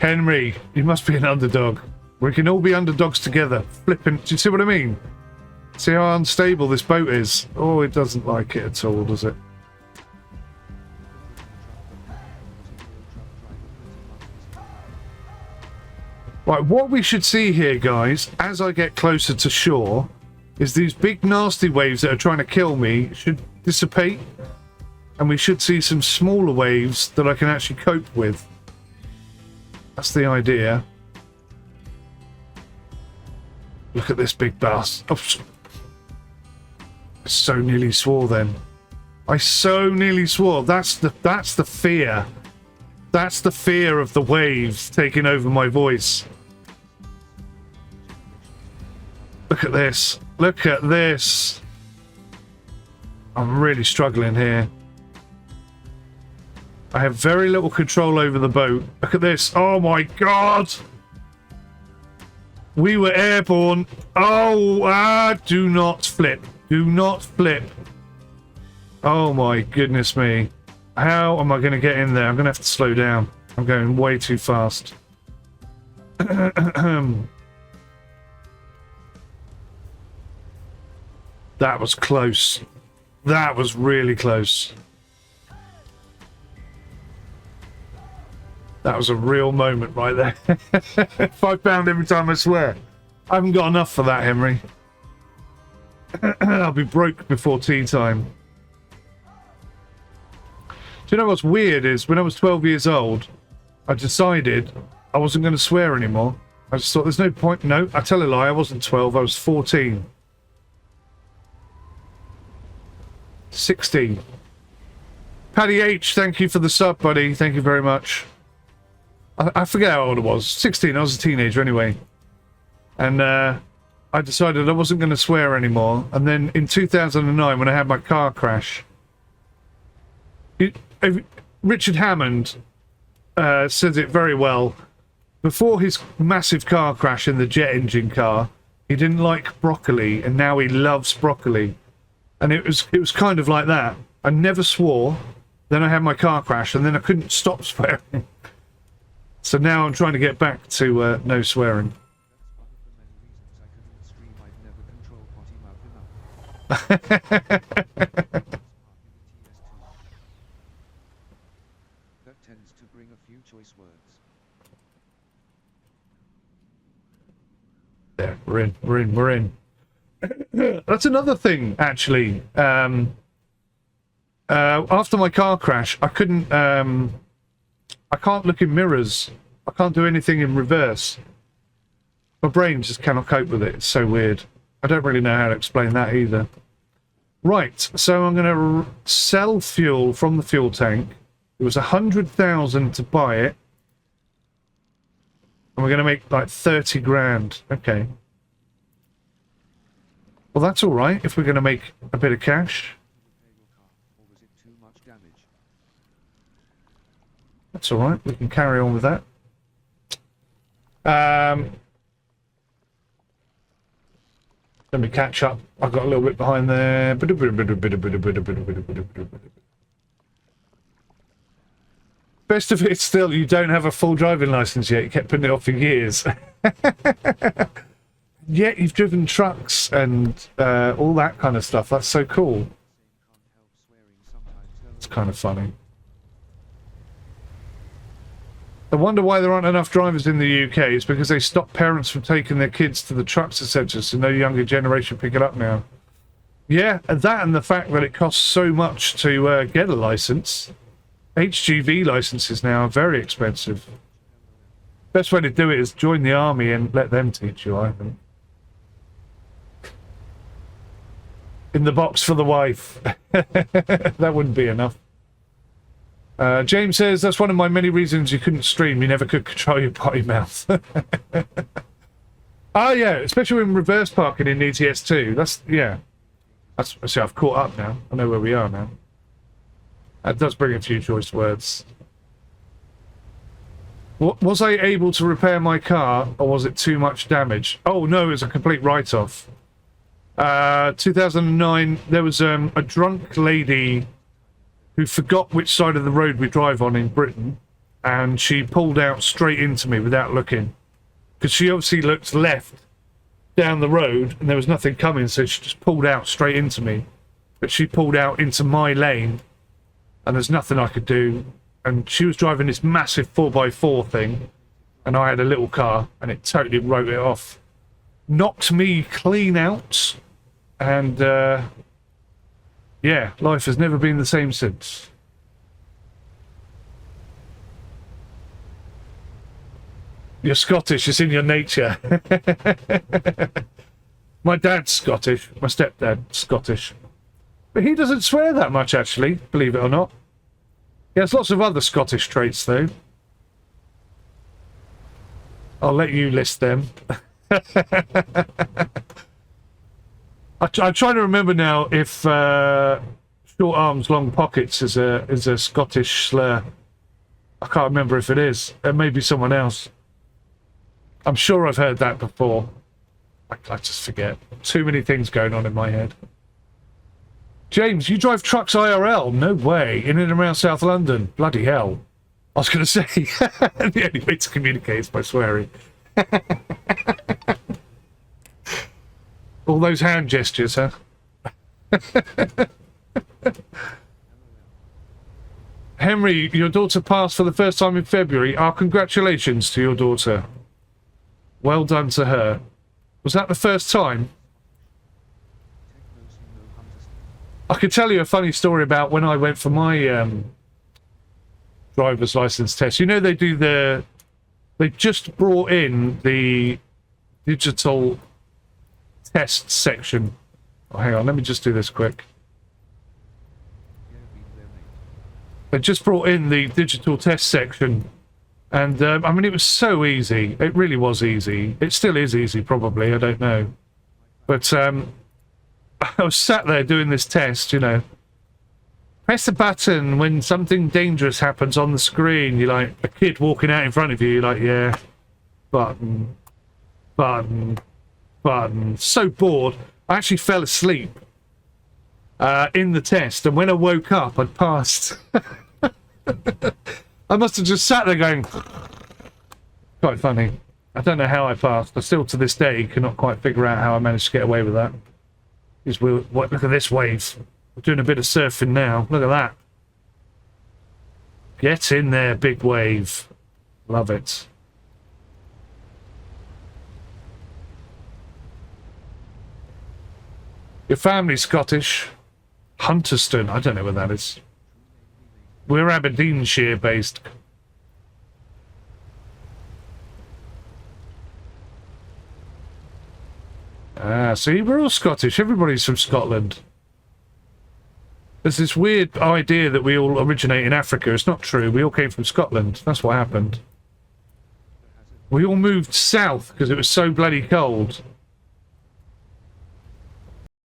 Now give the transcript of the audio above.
Henry, you must be an underdog. We can all be underdogs together. Flipping. Do you see what I mean? See how unstable this boat is? Oh, it doesn't like it at all, does it? Right, what we should see here, guys, as I get closer to shore, is these big nasty waves that are trying to kill me should dissipate, and we should see some smaller waves that I can actually cope with. That's the idea. Look at this big bass. Oh, I so nearly swore then. I so nearly swore. That's the fear. That's the fear of the waves taking over my voice. Look at this. Look at this. I'm really struggling here. I have very little control over the boat. Look at this. Oh my god. We were airborne. Oh, do not flip. Do not flip. Oh my goodness me. How am I going to get in there? I'm going to have to slow down. I'm going way too fast. That was close. That was really close. That was a real moment right there. £5 every time, I swear. I haven't got enough for that, Henry. I'll be broke before tea time. Do you know what's weird is when I was 12 years old, I decided I wasn't going to swear anymore. I just thought there's no point. No, I tell a lie. I wasn't 12. I was 14. 16. Paddy H, thank you for the sub, buddy. Thank you very much. I forget how old I was. 16. I was a teenager anyway. And I decided I wasn't going to swear anymore. And then in 2009, when I had my car crash, Richard Hammond says it very well. Before his massive car crash in the jet engine car, he didn't like broccoli, and now he loves broccoli. And it was kind of like that. I never swore. Then I had my car crash, and then I couldn't stop swearing. So now I'm trying to get back to no swearing. That tends to bring a few choice words. There, we're in. That's another thing, actually. After my car crash, I couldn't. I can't look in mirrors. I can't do anything in reverse. My brain just cannot cope with it. It's so weird. I don't really know how to explain that either. Right, so I'm going to sell fuel from the fuel tank. It was 100,000 to buy it. And we're going to make like 30 grand. Okay. Well, that's all right if we're going to make a bit of cash. That's all right. We can carry on with that. Let me catch up. I got a little bit behind there. Best of it still, you don't have a full driving license yet. You kept putting it off for years. Yet you've driven trucks and all that kind of stuff. That's so cool. It's kind of funny. I wonder why there aren't enough drivers in the UK. It's because they stop parents from taking their kids to the trucks, etc. So no younger generation pick it up now. Yeah, and that and the fact that it costs so much to get a license. HGV licenses now are very expensive. Best way to do it is join the army and let them teach you, I think. In the box for the wife. That wouldn't be enough. James says, that's one of my many reasons you couldn't stream. You never could control your potty mouth. Oh, yeah, especially in reverse parking in ETS2. That's, yeah. That's, see, I've caught up now. I know where we are now. That does bring a few choice words. Was I able to repair my car, or was it too much damage? Oh, no, it was a complete write-off. 2009, there was a drunk lady who forgot which side of the road we drive on in Britain, and she pulled out straight into me without looking, because she obviously looked left down the road and there was nothing coming, so she just pulled out straight into me. But she pulled out into my lane and there's nothing I could do, and she was driving this massive 4x4 thing and I had a little car, and it totally wrote it off, knocked me clean out, and yeah, life has never been the same since. You're Scottish, it's in your nature. My dad's Scottish, my stepdad's Scottish. But he doesn't swear that much, actually, believe it or not. He has lots of other Scottish traits, though. I'll let you list them. I'm trying to remember now if short arms, long pockets is a Scottish slur. I can't remember if it is. It may be someone else. I'm sure I've heard that before. I just forget. Too many things going on in my head. James, you drive trucks IRL? No way. In and around South London? Bloody hell. I was going to say, the only way to communicate is by swearing. All those hand gestures, huh? Henry, your daughter passed for the first time in February. Our congratulations to your daughter. Well done to her. Was that the first time? I could tell you a funny story about when I went for my driver's license test. You know, they just brought in the digital test section. Oh, hang on, let me just do this quick. They just brought in the digital test section. And, I mean, it was so easy. It really was easy. It still is easy, probably. I don't know. But I was sat there doing this test, you know. Press the button when something dangerous happens on the screen. You're like a kid walking out in front of you. You're like, yeah, button, button, button. So bored. I actually fell asleep in the test. And when I woke up, I'd passed. I must have just sat there going, quite funny. I don't know how I passed. I still, to this day, cannot quite figure out how I managed to get away with that. Look at this wave. We're doing a bit of surfing now. Look at that. Get in there, big wave. Love it. Your family's Scottish. Hunterston. I don't know where that is. We're Aberdeenshire based. Ah, see, we're all Scottish. Everybody's from Scotland. There's this weird idea that we all originate in Africa. It's not true. We all came from Scotland. That's what happened. We all moved south because it was so bloody cold.